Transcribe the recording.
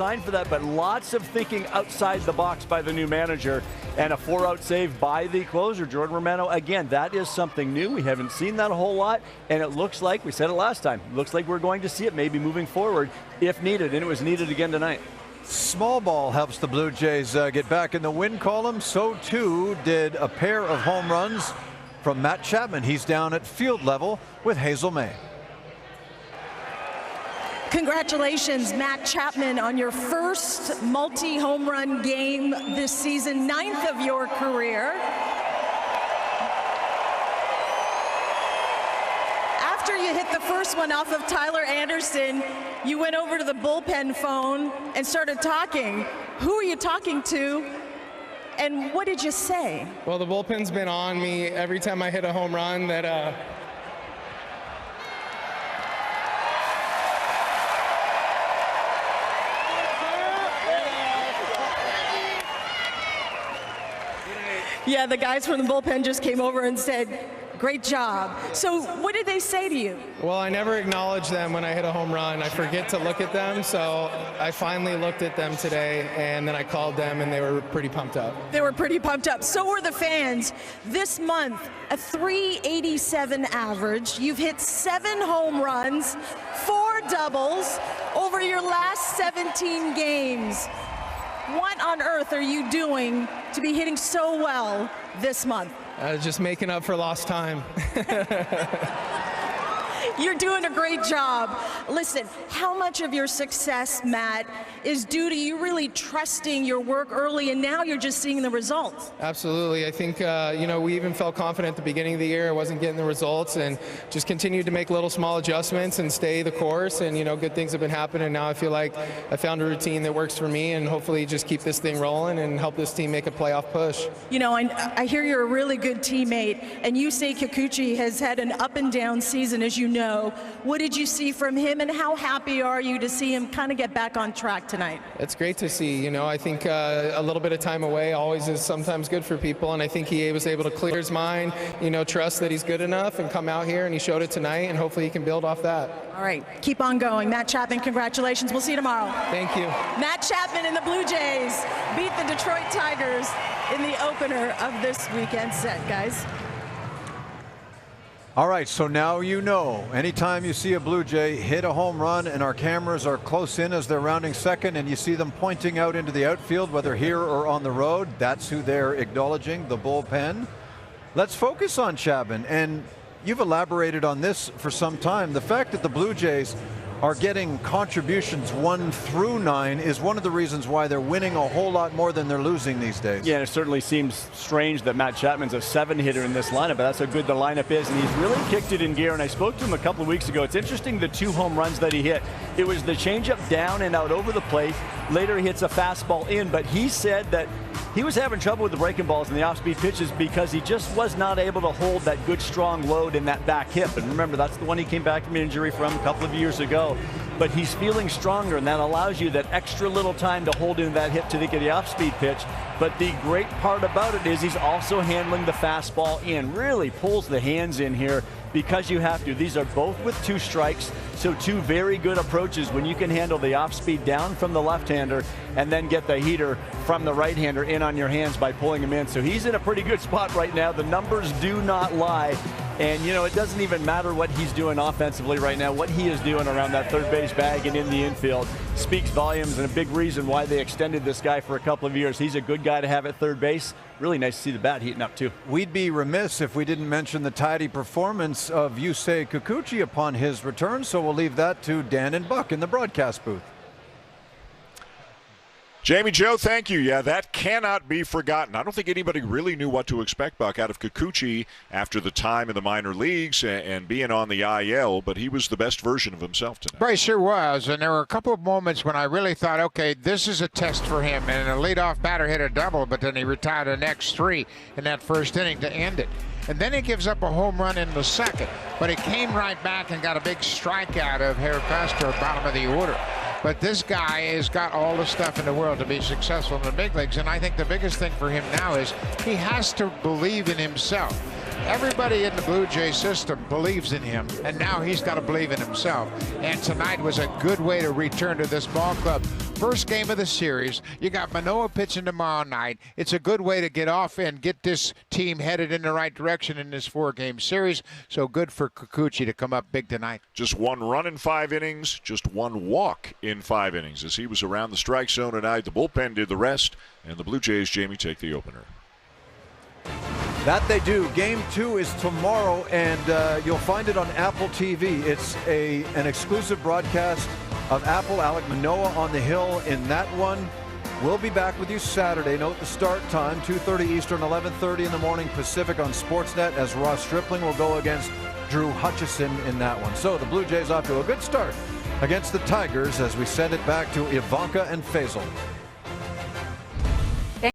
Sign for that, but lots of thinking outside the box by the new manager, and a 4-out save by the closer, Jordan Romano. Again, that is something new. We haven't seen that a whole lot, and it looks like, we said it last time, looks like we're going to see it maybe moving forward if needed, and it was needed again tonight. Small ball helps the Blue Jays get back in the win column. So too did a pair of home runs from Matt Chapman. He's down at field level with Hazel May. Congratulations, Matt Chapman, on your first multi-home run game this season, 9th of your career. After you hit the first one off of Tyler Anderson, you went over to the bullpen phone and started talking. Who are you talking to, and what did you say? Well, the bullpen's been on me every time I hit a home run that Yeah, the guys from the bullpen just came over and said, great job. So what did they say to you? well, I never acknowledge them when I hit a home run. I forget to look at them, so I finally looked at them today, and then I called them, and they were pretty pumped up. They were pretty pumped up. So were the fans. This month, a .387 average. You've hit 7 home runs, 4 doubles over your last 17 games. What on earth are you doing to be hitting so well this month? Just making up for lost time. You're doing a great job. Listen, how much of your success, Matt, is due to you really trusting your work early, and now you're just seeing the results? Absolutely. I think, we even felt confident at the beginning of the year. I wasn't getting the results, and just continued to make little small adjustments and stay the course, and, good things have been happening. Now I feel like I found a routine that works for me, and hopefully just keep this thing rolling and help this team make a playoff push. I hear you're a really good teammate, and Yusei Kikuchi has had an up and down season, as you know. What did you see from him, and how happy are you to see him kind of get back on track tonight? It's great to see. I think a little bit of time away always is sometimes good for people, and I think he was able to clear his mind, trust that he's good enough, and come out here, and he showed it tonight, and hopefully he can build off that. All right, keep on going. Matt Chapman, congratulations. We'll see you tomorrow. Thank you. Matt Chapman and the Blue Jays beat the Detroit Tigers in the opener of this weekend set, guys. All right, so now anytime you see a Blue Jay hit a home run and our cameras are close in as they're rounding second and you see them pointing out into the outfield, whether here or on the road, that's who they're acknowledging, the bullpen. Let's focus on Chapman, and you've elaborated on this for some time. The fact that the Blue Jays are getting contributions 1 through 9 is one of the reasons why they're winning a whole lot more than they're losing these days. Yeah, it certainly seems strange that Matt Chapman's a 7-hitter in this lineup, but that's how good the lineup is, and he's really kicked it in gear. And I spoke to him a couple of weeks ago. It's interesting, the 2 home runs that he hit. It was the changeup down and out over the plate. Later he hits a fastball in, but he said that he was having trouble with the breaking balls and the off-speed pitches because he just was not able to hold that good strong load in that back hip. And remember, that's the one he came back from injury from a couple of years ago. But he's feeling stronger, and that allows you that extra little time to hold in that hip to get the off-speed pitch. But the great part about it is he's also handling the fastball in. Really pulls the hands in here because you have to. These are both with 2 strikes, so 2 very good approaches when you can handle the off-speed down from the left-hander and then get the heater from the right-hander in on your hands by pulling him in. So he's in a pretty good spot right now. The numbers do not lie. And, it doesn't even matter what he's doing offensively right now. What he is doing around that third base bag and in the infield speaks volumes, and a big reason why they extended this guy for a couple of years. He's a good guy to have at third base. Really nice to see the bat heating up, too. We'd be remiss if we didn't mention the tidy performance of Yusei Kikuchi upon his return, so we'll leave that to Dan and Buck in the broadcast booth. Jamie, Joe, thank you. Yeah, that cannot be forgotten. I don't think anybody really knew what to expect, Buck, out of Kikuchi after the time in the minor leagues and being on the IL, but he was the best version of himself tonight. Bryce sure was, and there were a couple of moments when I really thought, okay, this is a test for him, and a leadoff batter hit a double, but then he retired the next 3 in that first inning to end it. And then he gives up a home run in the second, but he came right back and got a big strikeout of Harry Pastor, bottom of the order. But this guy has got all the stuff in the world to be successful in the big leagues, and I think the biggest thing for him now is he has to believe in himself. Everybody in the Blue Jay system believes in him, and now he's got to believe in himself. And tonight was a good way to return to this ball club. First game of the series. You got Manoah pitching tomorrow night. It's a good way to get off and get this team headed in the right direction in this 4-game series. So good for Kikuchi to come up big tonight. Just 1 run in 5 innings, just 1 walk in 5 innings as he was around the strike zone tonight. The bullpen did the rest, and the Blue Jays, Jamie, take the opener. That they do. Game 2 is tomorrow, and you'll find it on Apple TV. It's an exclusive broadcast of Apple. Alek Manoah on the hill in that one. We'll be back with you Saturday. Note the start time, 2:30 Eastern, 11:30 in the morning Pacific on Sportsnet, as Ross Stripling will go against Drew Hutchison in that one. So the Blue Jays off to a good start against the Tigers as we send it back to Ivanka and Faisal.